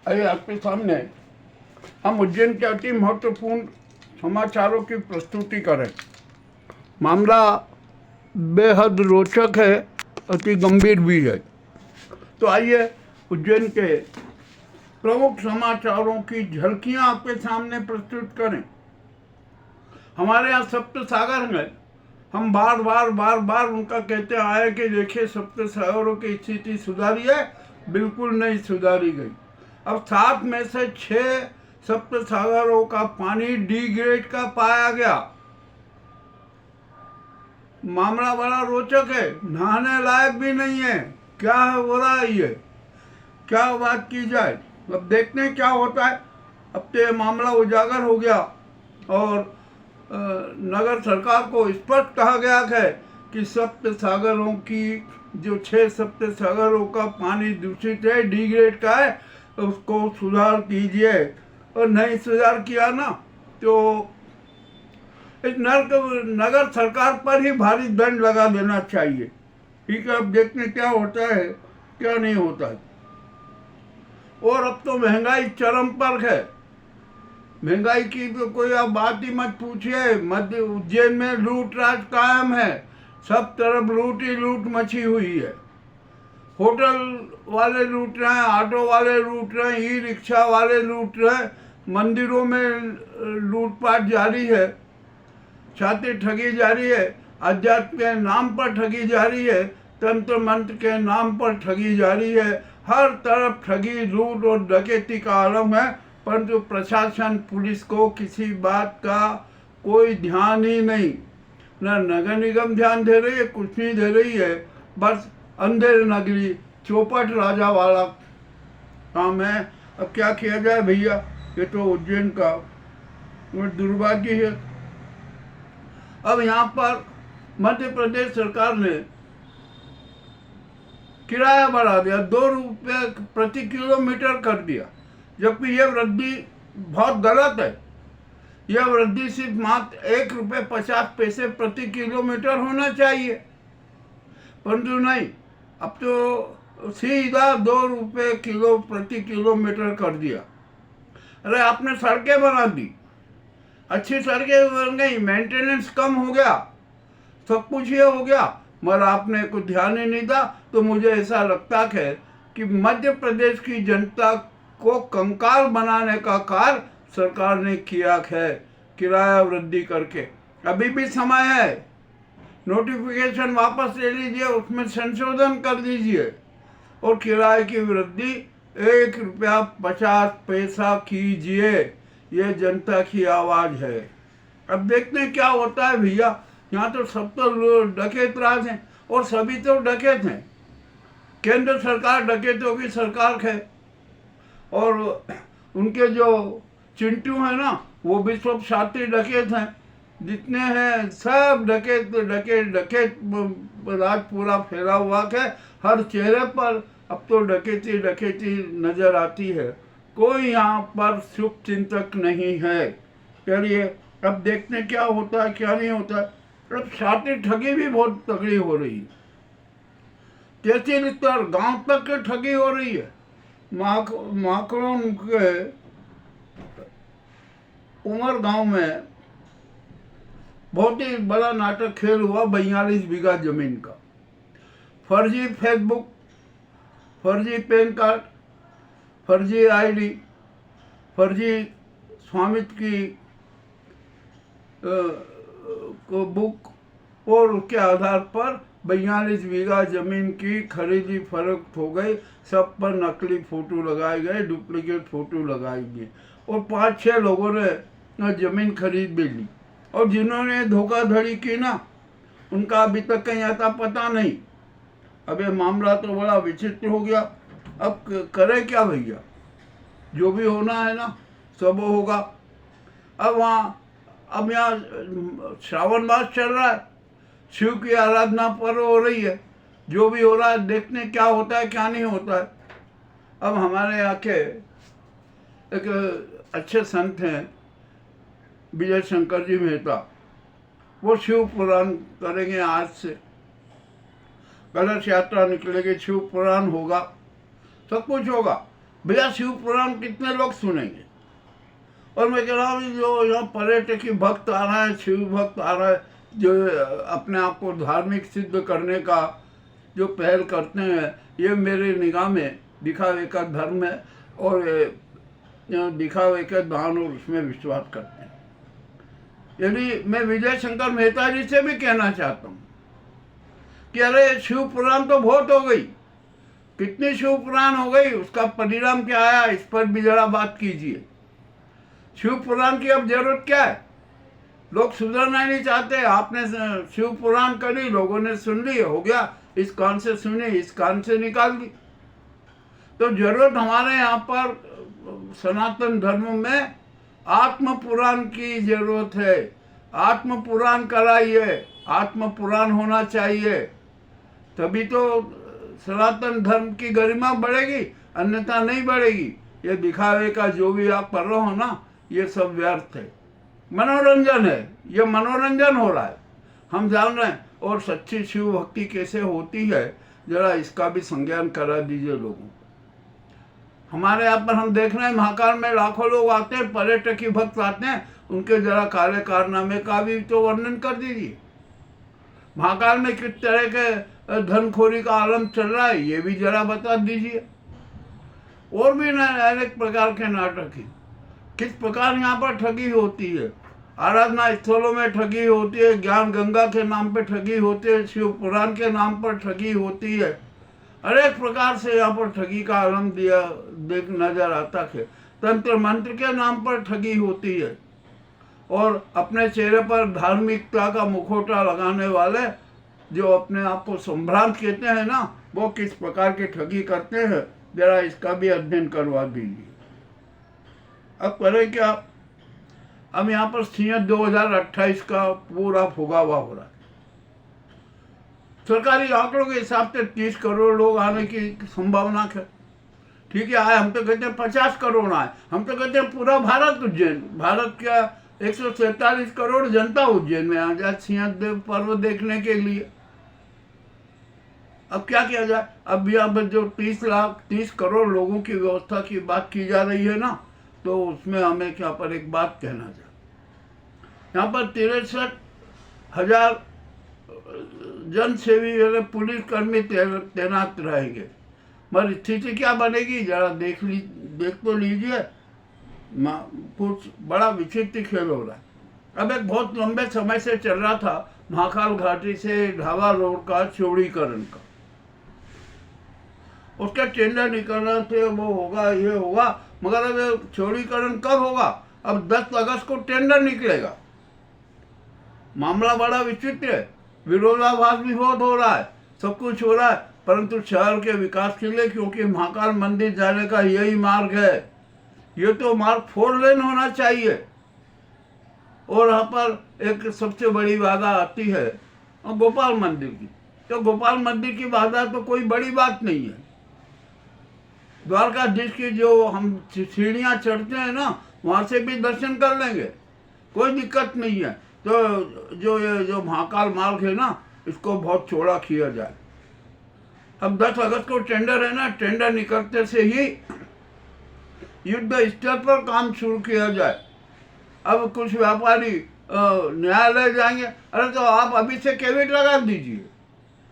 आइए आपके सामने हम उज्जैन के अति महत्वपूर्ण समाचारों की प्रस्तुति करें। मामला बेहद रोचक है, अति गंभीर भी है। तो आइए उज्जैन के प्रमुख समाचारों की झलकियां आपके सामने प्रस्तुत करें। हमारे यहाँ सप्त सागर में हम बार बार उनका कहते आए कि देखिए सप्त सागरों की स्थिति सुधारी है, बिल्कुल नहीं सुधारी गई। अब 7 में से 6 सप्त सागरों का पानी डी ग्रेड का पाया गया। मामला बड़ा रोचक है, नहाने लायक भी नहीं है। क्या हो रहा है ये, क्या बात की जाए, अब देखते हैं क्या होता है। अब तो ये मामला उजागर हो गया और नगर सरकार को स्पष्ट कहा गया है कि सप्त सागरों की जो 6 सप्त सागरों का पानी दूषित है, डी ग्रेड का है, उसको सुधार कीजिए। और नहीं सुधार किया ना तो इस नगर सरकार पर ही भारी दंड लगा देना चाहिए। ठीक है, अब देखते क्या होता है क्या नहीं होता है। और अब तो महंगाई चरम पर है। महंगाई की तो कोई आप बात ही मत पूछिए। मध्य उज्जैन में लूट राज कायम है, सब तरफ लूट ही लूट मची हुई है। होटल वाले लूट रहे हैं, ऑटो वाले लूट रहे हैं, ई रिक्शा वाले लूट रहे हैं, मंदिरों में लूटपाट जारी है, छाती ठगी जारी है, अध्यात्म के नाम पर ठगी जारी है, तंत्र मंत्र के नाम पर ठगी जारी है। हर तरफ ठगी, लूट और डकैती का आलम है, परंतु प्रशासन पुलिस को किसी बात का कोई ध्यान ही नहीं। न नगर निगम ध्यान दे रही है, कुछ नहीं दे रही है। बस अंधेर नगरी चौपट राजा वाला काम है। अब क्या किया जाए भैया, ये तो उज्जैन का दुर्भाग्य है। अब यहाँ पर मध्य प्रदेश सरकार ने किराया बढ़ा दिया, 2 रुपये प्रति किलोमीटर कर दिया, जबकि यह वृद्धि बहुत गलत है। यह वृद्धि सिर्फ मात्र 1 रुपये 50 पैसे प्रति किलोमीटर होना चाहिए, परंतु नहीं, अब तो सीधा 2 रुपये प्रति किलोमीटर कर दिया। अरे आपने सड़कें बना दी, अच्छी सड़कें बन गई, मेंटेनेंस कम हो गया, सब कुछ ये हो गया, मगर आपने कुछ ध्यान ही नहीं था। तो मुझे ऐसा लगता है कि मध्य प्रदेश की जनता को कंकाल बनाने का कार्य सरकार ने किया है किराया वृद्धि करके। अभी भी समय है, नोटिफिकेशन वापस ले लीजिए, उसमें संशोधन कर दीजिए और किराए की वृद्धि 1 रुपया 50 पैसा कीजिए। ये जनता की आवाज़ है। अब देखते हैं क्या होता है भैया। यहाँ तो सब तो डकैत राज हैं और सभी तो डकैत हैं। केंद्र सरकार डकैतों की सरकार है और उनके जो चिंटू हैं ना, वो भी सब साथी डकैत हैं। जितने हैं सब डकैत राज पूरा फैला हुआ है। हर चेहरे पर अब तो डकैती नजर आती है। कोई यहाँ पर शुभ चिंतक नहीं है। चलिए अब देखते हैं क्या होता है क्या नहीं होता है। अब साथी ठगी भी बहुत तगड़ी हो रही है, तहसील स्तर गांव तक की ठगी हो रही है। माकड़ों के उमर गांव में बहुत ही बड़ा नाटक खेल हुआ 42 बीघा जमीन का। फर्जी फेसबुक, फर्जी पैन कार्ड, फर्जी आईडी, फर्जी स्वामित्व की बुक और उसके आधार पर 42 बीघा जमीन की खरीदी फरोख्त हो गई। सब पर नकली फोटो लगाए गए, डुप्लीकेट फोटो लगाई गई और 5-6 लोगों ने जमीन खरीद भी ली। और जिन्होंने धोखाधड़ी की ना, उनका अभी तक कहीं आता पता नहीं। अब ये मामला तो बड़ा विचित्र हो गया। अब करें क्या भैया, जो भी होना है ना सब होगा। अब यहाँ श्रावण मास चल रहा है, शिव की आराधना पर्व हो रही है। जो भी हो रहा है देखने क्या होता है क्या नहीं होता है। अब हमारे यहाँ के एक अच्छे संत हैं विजय शंकर जी मेहता, वो शिव पुराण करेंगे। आज से कलश यात्रा निकलेगी, शिव पुराण होगा, सब कुछ होगा। भैया शिव पुराण कितने लोग सुनेंगे? और मैं कह रहा हूँ जो यहाँ पर्यटकी भक्त आ रहा है, शिव भक्त आ रहा है, जो अपने आप को धार्मिक सिद्ध करने का जो पहल करते हैं, ये मेरे निगाह में दिखावे का धर्म है और दिखावे के दान और उसमें विश्वास करते हैं। यदि मैं विजय शंकर मेहता जी से भी कहना चाहता हूँ कि अरे शिव पुराण तो बहुत हो गई, कितनी शिव पुराण हो गई, उसका परिणाम क्या आया, इस पर भी जरा बात कीजिए। शिव पुराण की अब जरूरत क्या है? लोग सुधरना नहीं चाहते। आपने शिव पुराण करी, लोगों ने सुन ली, हो गया, इस कान से सुनी, इस कान से निकाल दी। तो जरूरत हमारे यहाँ पर सनातन धर्म में आत्म पुराण की जरूरत है। आत्म पुराण कराइए, आत्म पुराण होना चाहिए, तभी तो सनातन धर्म की गरिमा बढ़ेगी, अन्यथा नहीं बढ़ेगी। ये दिखावे का जो भी आप कर रहे हो ना, ये सब व्यर्थ है, मनोरंजन है, ये मनोरंजन हो रहा है, हम जान रहे हैं। और सच्ची शिव भक्ति कैसे होती है, जरा इसका भी संज्ञान करा दीजिए लोगों को। हमारे यहाँ पर हम देख रहे हैं महाकाल में लाखों लोग आते हैं, पर्यटकी भक्त आते हैं, उनके जरा कार्य कारनामे का भी तो वर्णन कर दीजिए। महाकाल में किस तरह के धनखोरी का आलम चल रहा है, ये भी जरा बता दीजिए। और भी अनेक प्रकार के नाटक हैं, किस प्रकार यहाँ पर ठगी होती है, आराधना स्थलों में ठगी होती है, ज्ञान गंगा के नाम पर ठगी होती है, शिव पुराण के नाम पर ठगी होती है, अनेक प्रकार से यहाँ पर ठगी का आलम देख नजर आता है। तंत्र मंत्र के नाम पर ठगी होती है, और अपने चेहरे पर धार्मिकता का मुखौटा लगाने वाले जो अपने आप को संभ्रांत कहते हैं ना, वो किस प्रकार की ठगी करते हैं, जरा इसका भी अध्ययन करवा दीजिए। अब करें क्या? अब यहाँ पर सिंह 2028 का पूरा फुगावा हो रहा है। सरकारी आंकड़ों के हिसाब से 30 करोड़ लोग आने की संभावना है। ठीक है, आए, हम तो कहते हैं 50 करोड़ आए, हम तो कहते हैं पूरा भारत उज्जैन, भारत का 147 करोड़ जनता उज्जैन में आ जाए सिंहदेव पर्व देखने के लिए। अब क्या किया जाए? अब यहाँ पर जो 30 करोड़ लोगों की व्यवस्था की बात की जा रही है ना, तो उसमें हमें क्या पर एक बात कहना चाहिए। यहाँ पर 63,000 जनसेवी पुलिस कर्मी तैनात रहेंगे, मगर स्थिति क्या बनेगी जरा देख तो लीजिए। कुछ बड़ा विचित्र खेल हो रहा है। अब एक बहुत लंबे समय से चल रहा था महाकाल घाटी से ढाबा रोड का चौड़ीकरण का, उसके टेंडर निकलना थे, वो होगा, ये होगा, मगर अब चौड़ीकरण कब होगा? अब 10 अगस्त को टेंडर निकलेगा। मामला बड़ा विचित्र है, विरोधाभास भी बहुत हो रहा है, सब कुछ हो रहा है, परंतु शहर के विकास के लिए, क्योंकि महाकाल मंदिर जाने का यही मार्ग है, ये तो मार्ग 4 लेन होना चाहिए। और यहाँ पर एक सबसे बड़ी बाधा आती है गोपाल मंदिर की। तो गोपाल मंदिर की बाधा तो कोई बड़ी बात नहीं है, द्वारकाधीश की जो हम सीढ़ियाँ चढ़ते हैं ना, वहाँ से भी दर्शन कर लेंगे, कोई दिक्कत नहीं है। तो जो महाकाल मार्ग है ना, इसको बहुत चौड़ा किया जाए। अब 10 अगस्त को टेंडर है ना, टेंडर निकलते से ही युद्ध स्तर पर काम शुरू किया जाए। अब कुछ व्यापारी न्यायालय जाएंगे, अरे तो आप अभी से कैविट लगा दीजिए,